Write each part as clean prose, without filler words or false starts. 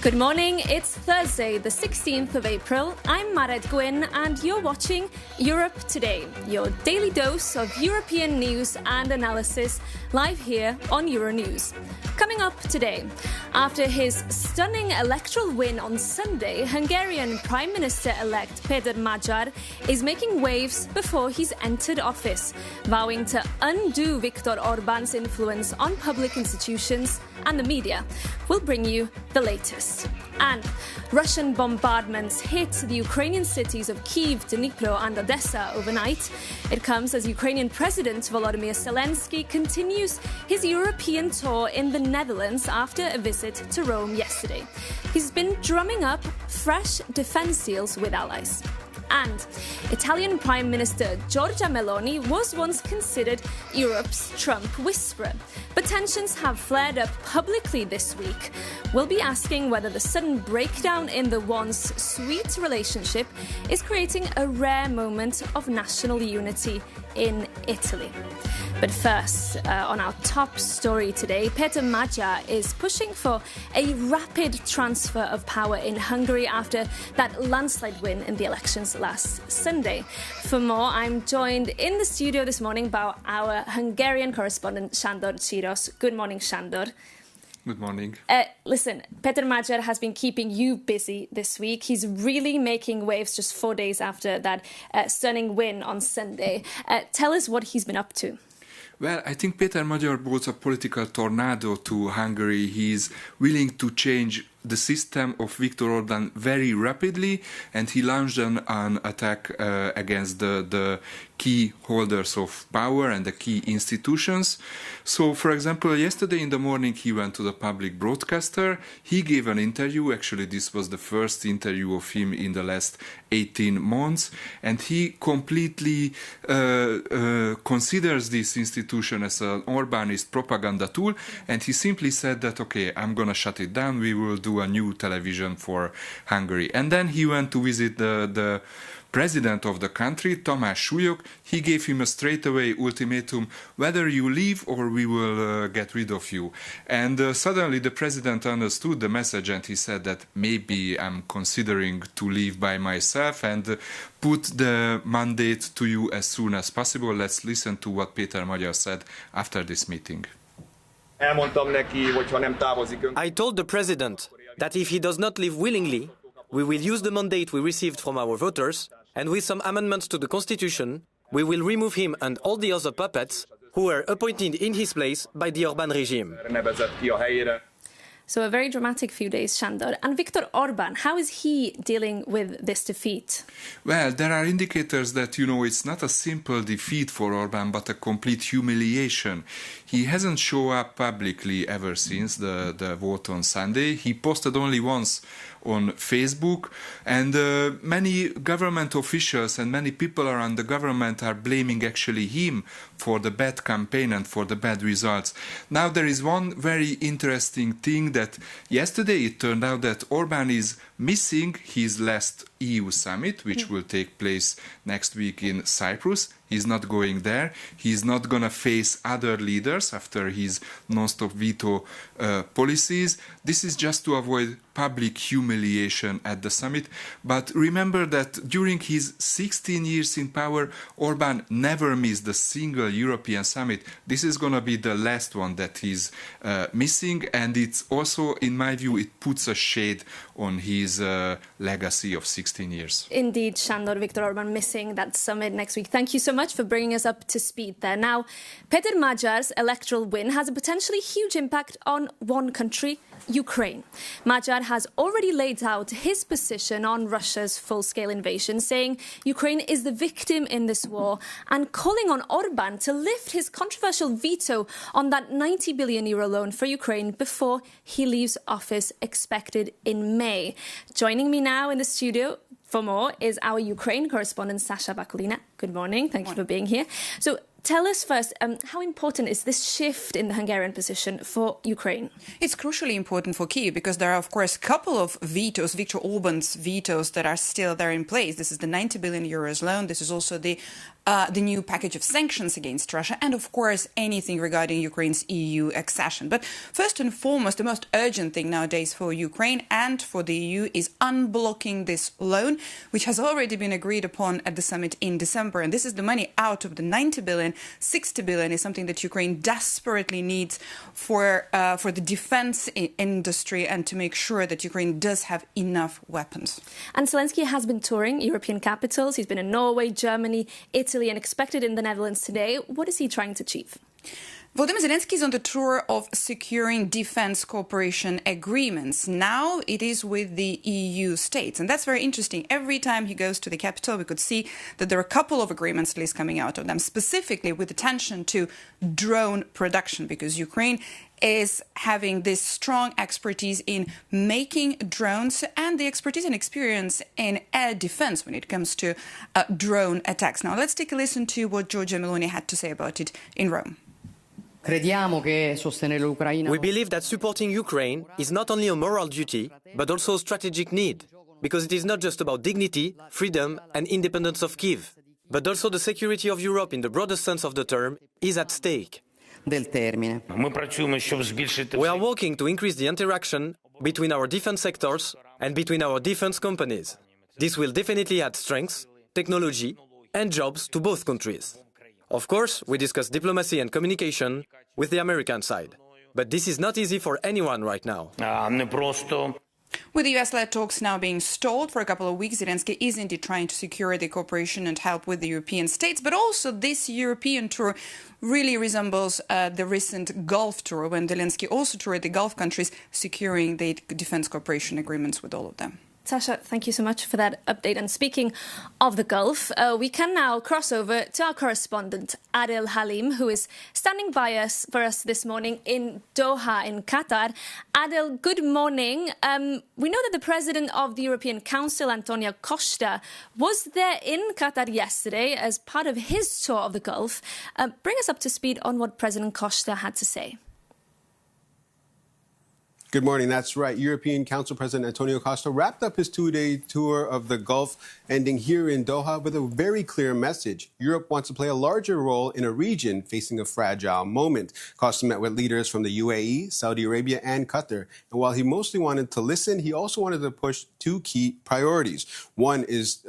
Good morning, it's Thursday, the 16th of April. I'm Maret Gwyn and you're watching Europe Today, your daily dose of European news and analysis live here on Euronews. Coming up today, after his stunning electoral win on Sunday, Hungarian Prime Minister-elect Péter Magyar is making waves before he's entered office, vowing to undo Viktor Orban's influence on public institutions and the media. We'll bring you the latest. And Russian bombardments hit the Ukrainian cities of Kyiv, Dnipro and Odessa overnight. It comes as Ukrainian President Volodymyr Zelensky continues his European tour in the Netherlands after a visit to Rome yesterday. He's been drumming up fresh defence deals with allies. And Italian Prime Minister Giorgia Meloni was once considered Europe's Trump whisperer. But tensions have flared up publicly this week. We'll be asking whether the sudden breakdown in the once sweet relationship is creating a rare moment of national unity in Italy. But first, on our top story today, Péter Magyar is pushing for a rapid transfer of power in Hungary after that landslide win in the elections last Sunday. For more, I'm joined in the studio this morning by our Hungarian correspondent, Sándor Csiros. Good morning, Sándor. Good morning. Listen, Péter Magyar has been keeping you busy this week. He's really making waves just 4 days after that stunning win on Sunday. Tell us what he's been up to. Well, I think Péter Magyar brought a political tornado to Hungary. He's willing to change the system of Viktor Orban very rapidly, and he launched an attack against the key holders of power and the key institutions. So, for example, yesterday in the morning he went to the public broadcaster. He gave an interview. Actually, this was the first interview of him in the last 18 months, and he completely considers this institution as an Orbanist propaganda tool, and he simply said that, okay, I'm going to shut it down, we will do a new television for Hungary. And then he went to visit the president of the country, Tamás Súlyog. He gave him a straightaway ultimatum: whether you leave or we will get rid of you. And suddenly the president understood the message, and he said that maybe I'm considering to leave by myself and put the mandate to you as soon as possible. Let's listen to what Péter Magyar said after this meeting. I told the president that if he does not leave willingly, we will use the mandate we received from our voters, and with some amendments to the constitution, we will remove him and all the other puppets who were appointed in his place by the Orban regime. So a very dramatic few days, Sándor. And Viktor Orban, how is he dealing with this defeat? Well, there are indicators that, it's not a simple defeat for Orban, but a complete humiliation. He hasn't shown up publicly ever since the vote on Sunday. He posted only once on Facebook, and many government officials and many people around the government are blaming actually him for the bad campaign and for the bad results. Now there is one very interesting thing that yesterday it turned out that Orban is missing his last EU summit, which will take place next week in Cyprus. He's not going there. He's not going to face other leaders after his non-stop veto policies. This is just to avoid public humiliation at the summit. But remember that during his 16 years in power, Orban never missed a single European summit. This is going to be the last one that he's missing. And it's also, in my view, it puts a shade on his legacy of 16 years. Indeed, Sándor, Viktor Orban missing that summit next week. Thank you so much for bringing us up to speed there. Now, Péter Magyar's electoral win has a potentially huge impact on one country, Ukraine. Magyar has already laid out his position on Russia's full-scale invasion, saying Ukraine is the victim in this war and calling on Orban to lift his controversial veto on that €90 billion loan for Ukraine before he leaves office, expected in May. Joining me now in the studio for more is our Ukraine correspondent, Sasha Bakulina. Good morning. Thank you for being here. So tell us first, how important is this shift in the Hungarian position for Ukraine? It's crucially important for Kyiv because there are, of course, a couple of vetoes, Viktor Orban's vetoes, that are still there in place. This is the €90 billion loan. This is also the the new package of sanctions against Russia, and of course anything regarding Ukraine's EU accession. But first and foremost, the most urgent thing nowadays for Ukraine and for the EU is unblocking this loan, which has already been agreed upon at the summit in December. And this is the money out of the 90 billion. 60 billion is something that Ukraine desperately needs for the defense industry and to make sure that Ukraine does have enough weapons. And Zelensky has been touring European capitals. He's been in Norway, Germany, Italy, and expected in the Netherlands today. What is he trying to achieve? Volodymyr Zelensky is on the tour of securing defense cooperation agreements. Now it is with the EU states. And that's very interesting. Every time he goes to the capital, we could see that there are a couple of agreements at least coming out of them, specifically with attention to drone production, because Ukraine is having this strong expertise in making drones and the expertise and experience in air defense when it comes to drone attacks. Now let's take a listen to what Giorgia Meloni had to say about it in Rome. We believe that supporting Ukraine is not only a moral duty, but also a strategic need, because it is not just about dignity, freedom and independence of Kyiv, but also the security of Europe in the broadest sense of the term is at stake. We are working to increase the interaction between our defense sectors and between our defense companies. This will definitely add strength, technology and jobs to both countries. Of course, we discuss diplomacy and communication with the American side. But this is not easy for anyone right now. With the US-led talks now being stalled for a couple of weeks, Zelensky is indeed trying to secure the cooperation and help with the European states. But also this European tour really resembles the recent Gulf tour, when Zelensky also toured the Gulf countries, securing the defense cooperation agreements with all of them. Sasha, thank you so much for that update. And speaking of the Gulf, we can now cross over to our correspondent, Adel Halim, who is standing by us for us this morning in Doha, in Qatar. Adel, good morning. We know that the president of the European Council, Antonio Costa, was there in Qatar yesterday as part of his tour of the Gulf. Bring us up to speed on what President Costa had to say. Good morning. That's right. European Council President Antonio Costa wrapped up his two-day tour of the Gulf, ending here in Doha with a very clear message. Europe wants to play a larger role in a region facing a fragile moment. Costa met with leaders from the UAE, Saudi Arabia, and Qatar. And while he mostly wanted to listen, he also wanted to push two key priorities. One is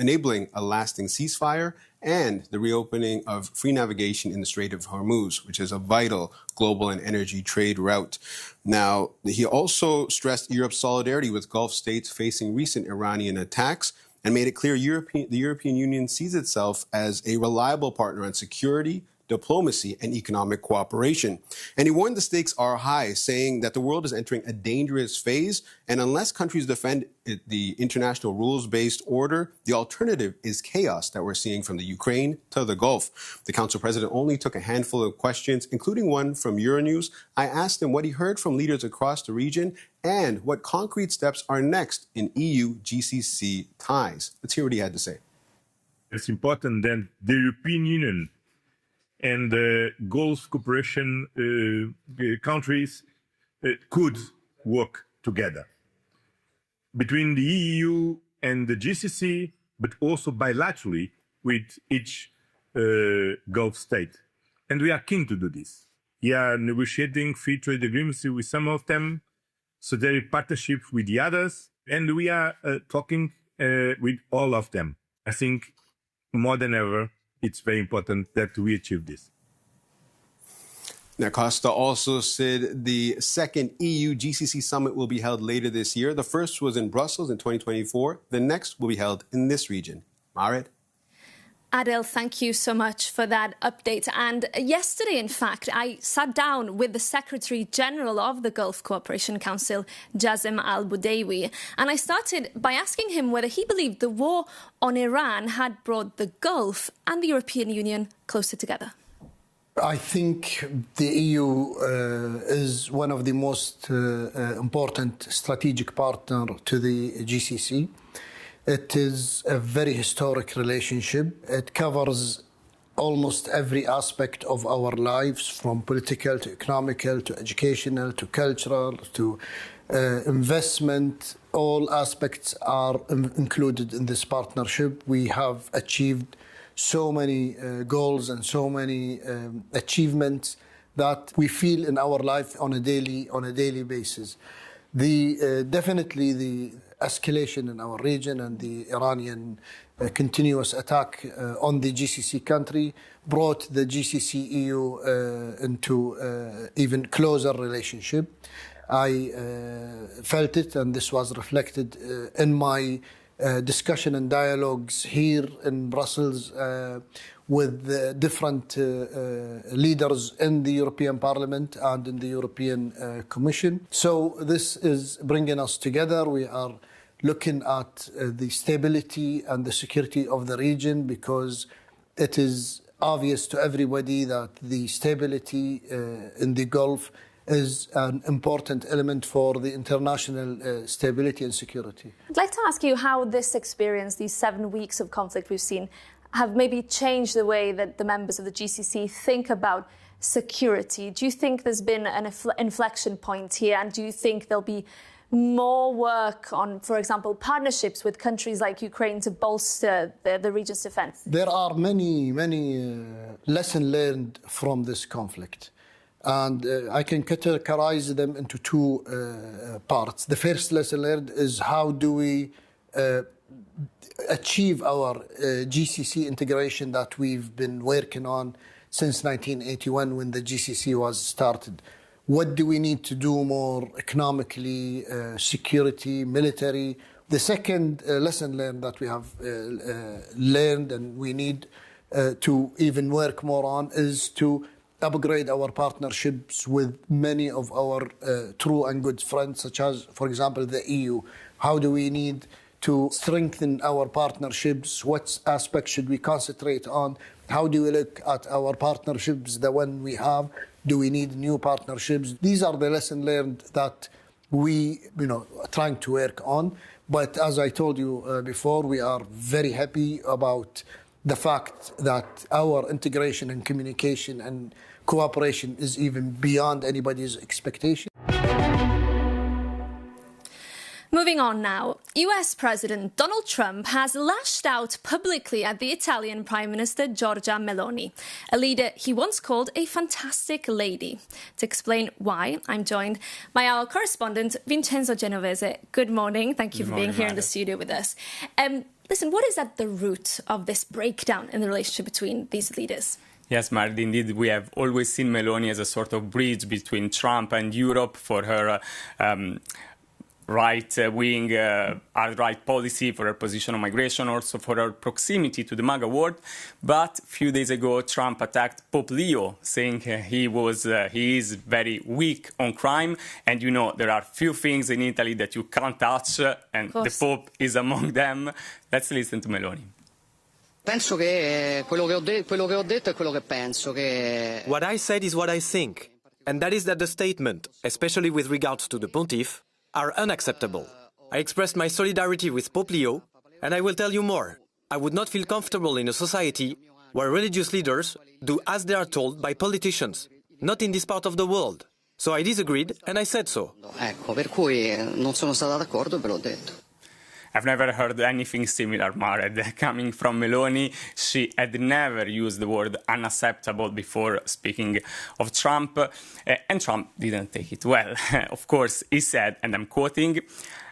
enabling a lasting ceasefire, and the reopening of free navigation in the Strait of Hormuz, which is a vital global and energy trade route. Now, he also stressed Europe's solidarity with Gulf states facing recent Iranian attacks and made it clear the European Union sees itself as a reliable partner on security, diplomacy, and economic cooperation. And he warned the stakes are high, saying that the world is entering a dangerous phase, and unless countries defend the international rules-based order, the alternative is chaos that we're seeing from the Ukraine to the Gulf. The Council President only took a handful of questions, including one from Euronews. I asked him what he heard from leaders across the region and what concrete steps are next in EU-GCC ties. Let's hear what he had to say. It's important that the European Union and the Gulf cooperation countries could work together between the EU and the GCC, but also bilaterally with each Gulf state. And we are keen to do this. We are negotiating free trade agreements with some of them, strategic partnership with the others, and we are talking with all of them. I think more than ever, it's very important that we achieve this. Now, Costa also said the second EU-GCC summit will be held later this year. The first was in Brussels in 2024. The next will be held in this region. Marit? Adel, thank you so much for that update. And yesterday, in fact, I sat down with the Secretary General of the Gulf Cooperation Council, Jassim al-Budaywi, and I started by asking him whether he believed the war on Iran had brought the Gulf and the European Union closer together. I think the EU is one of the most important strategic partner to the GCC. It is a very historic relationship. It covers almost every aspect of our lives, from political to economical to educational to cultural to investment. all aspects are included in this partnership. We have achieved so many goals and so many achievements that we feel in our life on a daily basis. Definitely the escalation in our region and the Iranian continuous attack on the GCC country brought the GCC-EU into even closer relationship. I felt it, and this was reflected in my discussion and dialogues here in Brussels with different leaders in the European Parliament and in the European Commission. So this is bringing us together. We are looking at the stability and the security of the region, because it is obvious to everybody that the stability in the Gulf is an important element for the international stability and security. I'd like to ask you how this experience, these 7 weeks of conflict we've seen, have maybe changed the way that the members of the GCC think about security. Do you think there's been an inflection point here, and do you think there'll be more work on, for example, partnerships with countries like Ukraine to bolster the region's defense? There are many lessons learned from this conflict. And I can categorize them into two parts. The first lesson learned is how do we achieve our GCC integration that we've been working on since 1981 when the GCC was started. What do we need to do more economically, security, military? The second lesson learned that we have learned and we need to even work more on is to upgrade our partnerships with many of our true and good friends, such as, for example, the EU. How do we need to strengthen our partnerships? What aspects should we concentrate on? How do we look at our partnerships, the one we have? Do we need new partnerships? These are the lessons learned that we, are trying to work on. But as I told you before, we are very happy about the fact that our integration and communication and cooperation is even beyond anybody's expectation. Moving on now, US President Donald Trump has lashed out publicly at the Italian Prime Minister Giorgia Meloni, a leader he once called a fantastic lady. To explain why, I'm joined by our correspondent Vincenzo Genovese. Good morning. Thank you for being here in the studio with us. Listen, what is at the root of this breakdown in the relationship between these leaders? Yes, Mardi, indeed, we have always seen Meloni as a sort of bridge between Trump and Europe for her right-wing, alt-right policy, for her position on migration, also for her proximity to the MAGA world. But a few days ago, Trump attacked Pope Leo, saying he is very weak on crime. And there are few things in Italy that you can't touch, and the Pope is among them. Let's listen to Meloni. Penso che quello che ho detto è quello che penso. What I said is what I think, and that is that the statement, especially with regards to the Pontiff, are unacceptable. I expressed my solidarity with Pope Leo, and I will tell you more. I would not feel comfortable in a society where religious leaders do as they are told by politicians, not in this part of the world. So I disagreed, and I said so. Ecco, per cui non sono stata d'accordo e ve l'ho detto. I've never heard anything similar, Mared. Coming from Meloni, she had never used the word unacceptable before speaking of Trump, and Trump didn't take it well. Of course, he said, and I'm quoting,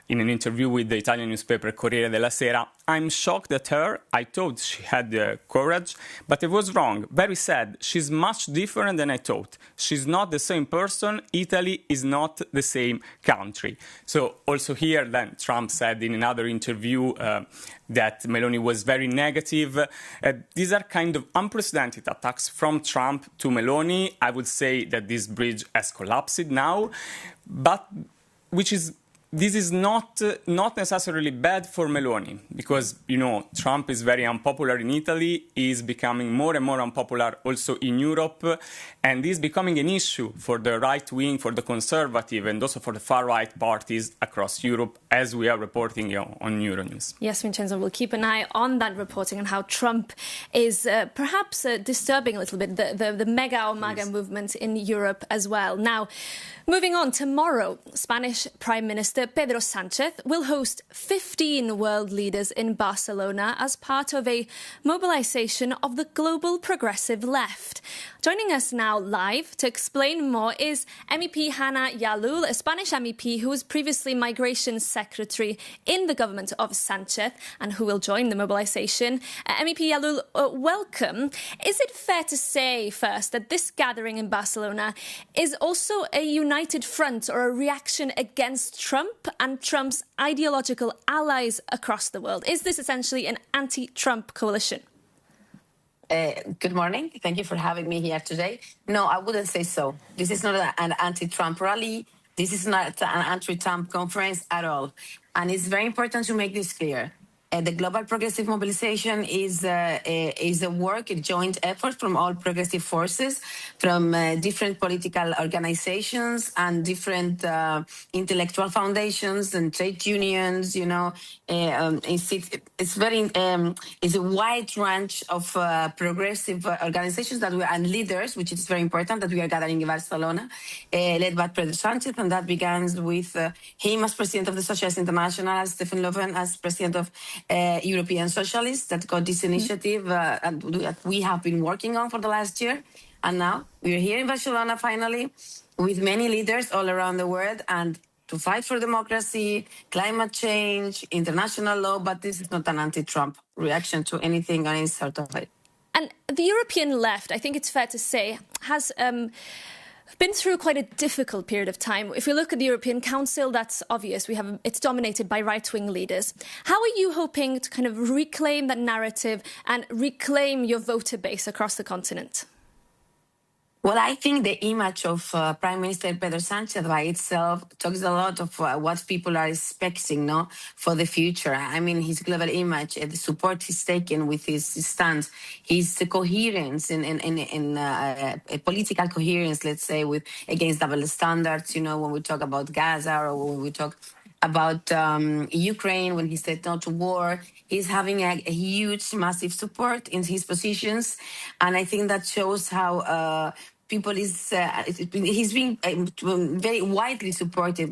in an interview with the Italian newspaper Corriere della Sera, "I'm shocked at her. I thought she had the courage, but I was wrong. Very sad. She's much different than I thought. She's not the same person. Italy is not the same country." So also here, then, Trump said in another interview that Meloni was very negative. These are kind of unprecedented attacks from Trump to Meloni. I would say that this bridge has collapsed now, but this is not necessarily bad for Meloni, because, Trump is very unpopular in Italy, he is becoming more and more unpopular also in Europe, and this is becoming an issue for the right wing, for the conservative, and also for the far-right parties across Europe, as we are reporting on Euronews. Yes, Vincenzo, we'll keep an eye on that reporting and how Trump is perhaps disturbing a little bit the mega or MAGA movement in Europe as well. Now, moving on, tomorrow, Spanish Prime Minister Minister Pedro Sánchez will host 15 world leaders in Barcelona as part of a mobilization of the global progressive left. Joining us now live to explain more is MEP Hanna Yalul, a Spanish MEP who was previously Migration Secretary in the government of Sánchez and who will join the mobilization. MEP Yalul, welcome. Is it fair to say first that this gathering in Barcelona is also a united front or a reaction against Trump and Trump's ideological allies across the world? Is this essentially an anti-Trump coalition? Good morning. Thank you for having me here today. No, I wouldn't say so. This is not an anti-Trump rally. This is not an anti-Trump conference at all. And it's very important to make this clear. The Global Progressive Mobilization is a work, a joint effort from all progressive forces, from different political organizations and different intellectual foundations and trade unions. You know, it's a wide range of progressive organizations that and leaders, which is very important, that we are gathering in Barcelona, led by Pedro Sánchez, and that begins with him as president of the Socialist International, as Stefan Löfven as president of European Socialists, that got this initiative that we have been working on for the last year. And now we're here in Barcelona finally with many leaders all around the world and to fight for democracy, climate change, international law, but this is not an anti-Trump reaction to anything or any sort of it. And the European left, I think it's fair to say, has been through quite a difficult period of time. If we look at the European Council, that's obvious. It's dominated by right-wing leaders. How are you hoping to kind of reclaim that narrative and reclaim your voter base across the continent? Well, I think the image of Prime Minister Pedro Sánchez by itself talks a lot of what people are expecting, no, for the future. I mean, his global image, the support he's taken with his stance, his coherence in political coherence, let's say, with against double standards. You know, when we talk about Gaza or when we talk about Ukraine, when he said no to war, he's having a huge, massive support in his positions, and I think that shows how. He's being very widely supported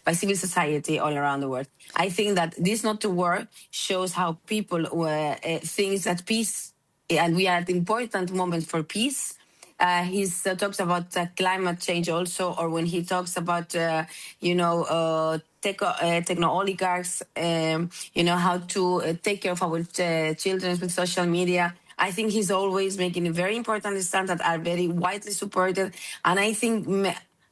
by civil society all around the world. I think that this not to war shows how people think that peace, and we are at an important moment for peace. He talks about climate change also, or when he talks about, techno oligarchs, how to take care of our children with social media. I think he's always making a very important stand that are very widely supported. And I think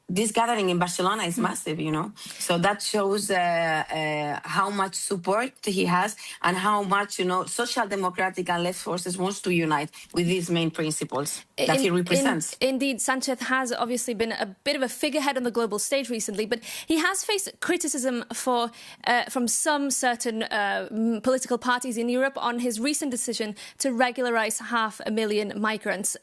this gathering in Barcelona is massive, you know. So that shows how much support he has and how much, social democratic and left forces wants to unite with these main principles that he represents. Indeed, Sánchez has obviously been a bit of a figurehead on the global stage recently, but he has faced criticism from some certain political parties in Europe on his recent decision to regularize 500,000 migrants.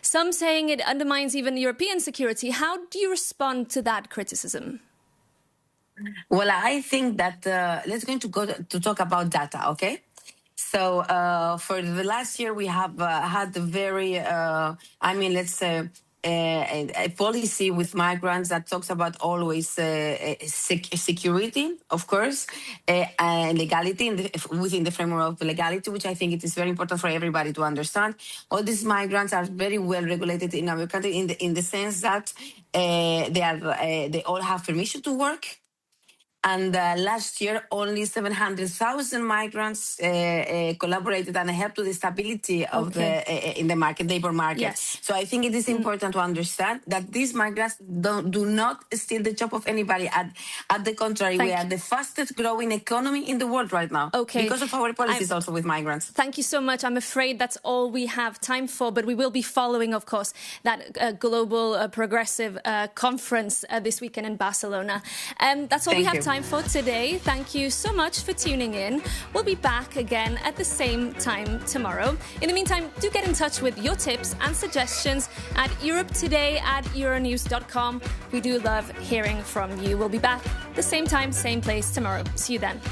Some saying it undermines even European security. How do you respond to that criticism? Well, I think that let's go to talk about data, okay? So for the last year, we have had a very, a policy with migrants that talks about always security, of course, and legality within the framework of legality, which I think it is very important for everybody to understand. All these migrants are very well regulated in our country in the sense that they all have permission to work. And last year, only 700,000 migrants collaborated and helped to the stability of in the labor market. Yes. So I think it is important to understand that these migrants do not steal the job of anybody. At the contrary, we are the fastest growing economy in the world right now. Okay. Because of our policies also with migrants. Thank you so much. I'm afraid that's all we have time for, but we will be following, of course, that global progressive conference this weekend in Barcelona. That's all we have time for today. Thank you so much for tuning in. We'll be back again at the same time tomorrow. In the meantime, do get in touch with your tips and suggestions at europetoday@euronews.com. We do love hearing from you. We'll be back the same time, same place tomorrow. See you then.